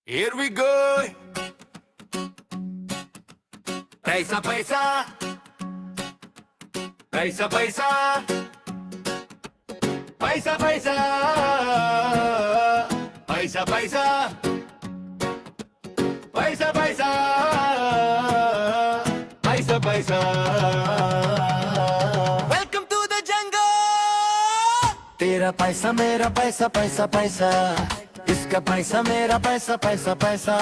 Here we go. पैसा पैसा पैसा पैसा पैसा पैसा पैसा पैसा पैसा पैसा पैसा पैसा वेलकम टू द जंगल। तेरा पैसा मेरा पैसा पैसा पैसा, इसका पैसा मेरा पैसा पैसा पैसा,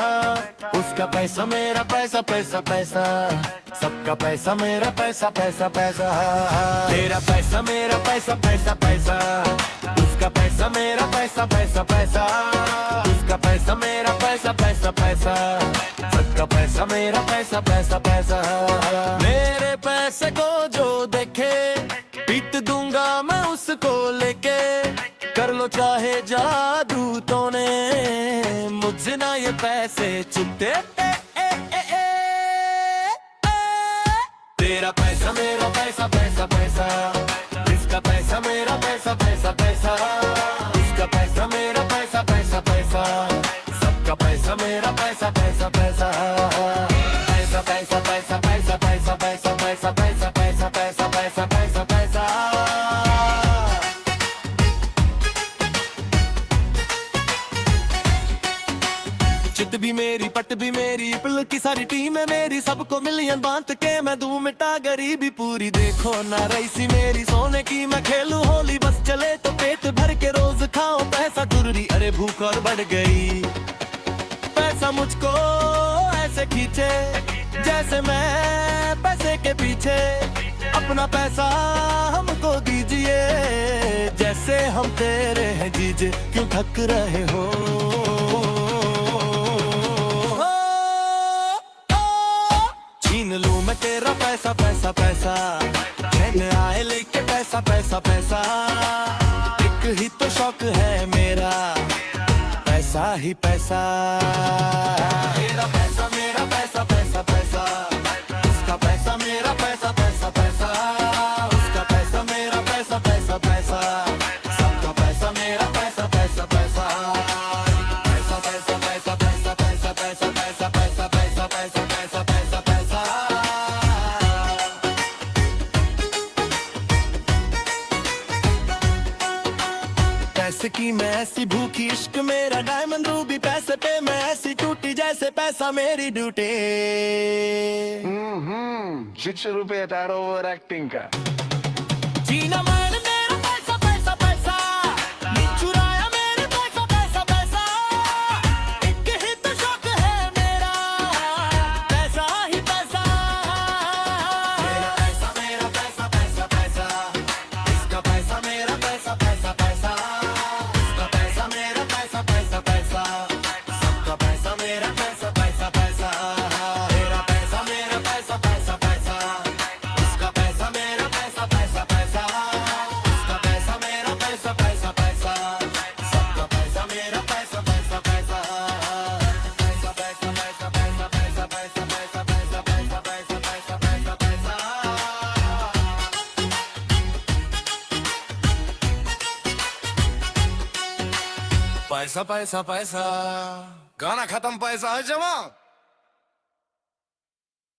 उसका पैसा मेरा पैसा पैसा पैसा, सबका पैसा मेरा पैसा पैसा पैसा। तेरा पैसा मेरा पैसा पैसा पैसा, उसका पैसा मेरा पैसा पैसा पैसा, उसका पैसा मेरा पैसा पैसा पैसा, सबका पैसा मेरा पैसा पैसा पैसा। मेरे पैसे को जो देखे पीट दूंगा मैं उसको लेके, कर लो चाहे जादू तो ने मुझसे ना ये पैसे छुपते। तेरा पैसा मेरा पैसा पैसा पैसा, इसका पैसा मेरा पैसा पैसा पैसा, उसका पैसा मेरा पैसा पैसा पैसा, सबका पैसा मेरा पैसा पैसा पैसा। पैसा पैसा पैसा पैसा पैसा पैसा पैसा पैसा पैसा पैसा पैसा पैसा पैसा। चित भी मेरी पट भी मेरी, पिल की सारी टीम है मेरी, सबको मिलियन बांट के मैं दूं मिटा गरीबी पूरी। देखो ना रईसी मेरी सोने की, मैं खेलूं होली बस चले तो पेट भर के रोज खाओ पैसा जरूरी। अरे भूख और बढ़ गई, पैसा मुझको ऐसे खींचे जैसे मैं पैसे के पीछे। अपना पैसा हमको दीजिए जैसे हम तेरे हैं जीजे, क्यों थक रहे हो? छीन लूं मैं तेरा पैसा पैसा पैसा, कहने आए लेके पैसा पैसा पैसा। एक ही तो शौक है मेरा, पैसा ही पैसा। तेरा पैसा मेरा पैसा पैसा पैसा, उसका पैसा मेरा पैसा पैसा पैसा, उसका पैसा मेरा पैसा पैसा पैसा, सबका पैसा मेरा पैसा पैसा पैसा। पैसा पैसा पैसा पैसा पैसा पैसा पैसा पैसा पैसा पैसा पैसा पैसा पैसा। पैसे की मैं ऐसी भूखी, इश्क मेरा डायमंड रूबी, पैसे पे मैं ऐसी टूटी जैसे पैसा मेरी ड्यूटी। शिक्षक रुपये तार ओवर एक्टिंग का जीना मान मेरा पैसा पैसा पैसा, चुराया मेरे पैसा पैसा पैसा। एक ही तो शौक है मेरा, पैसा ही पैसा। मेरा पैसा मेरा पैसा पैसा पैसा, इसका पैसा मेरा पैसा पैसा पैसा, उसका पैसा मेरा पैसा पैसा पैसा, सबका पैसा मेरा पैसा पैसा पैसा। तेरा पैसा मेरा पैसा पैसा पैसा, उसका पैसा मेरा पैसा पैसा पैसा, उसका पैसा मेरा पैसा पैसा पैसा, सबका पैसा मेरा पैसा पैसा पैसा। पैसा पैसा पैसा पैसा पैसा पैसा पैसा पैसा पैसा पैसा पैसा पैसा पैसा। पैसा पैसा पैसा, गाना खत्म पैसा है जमा।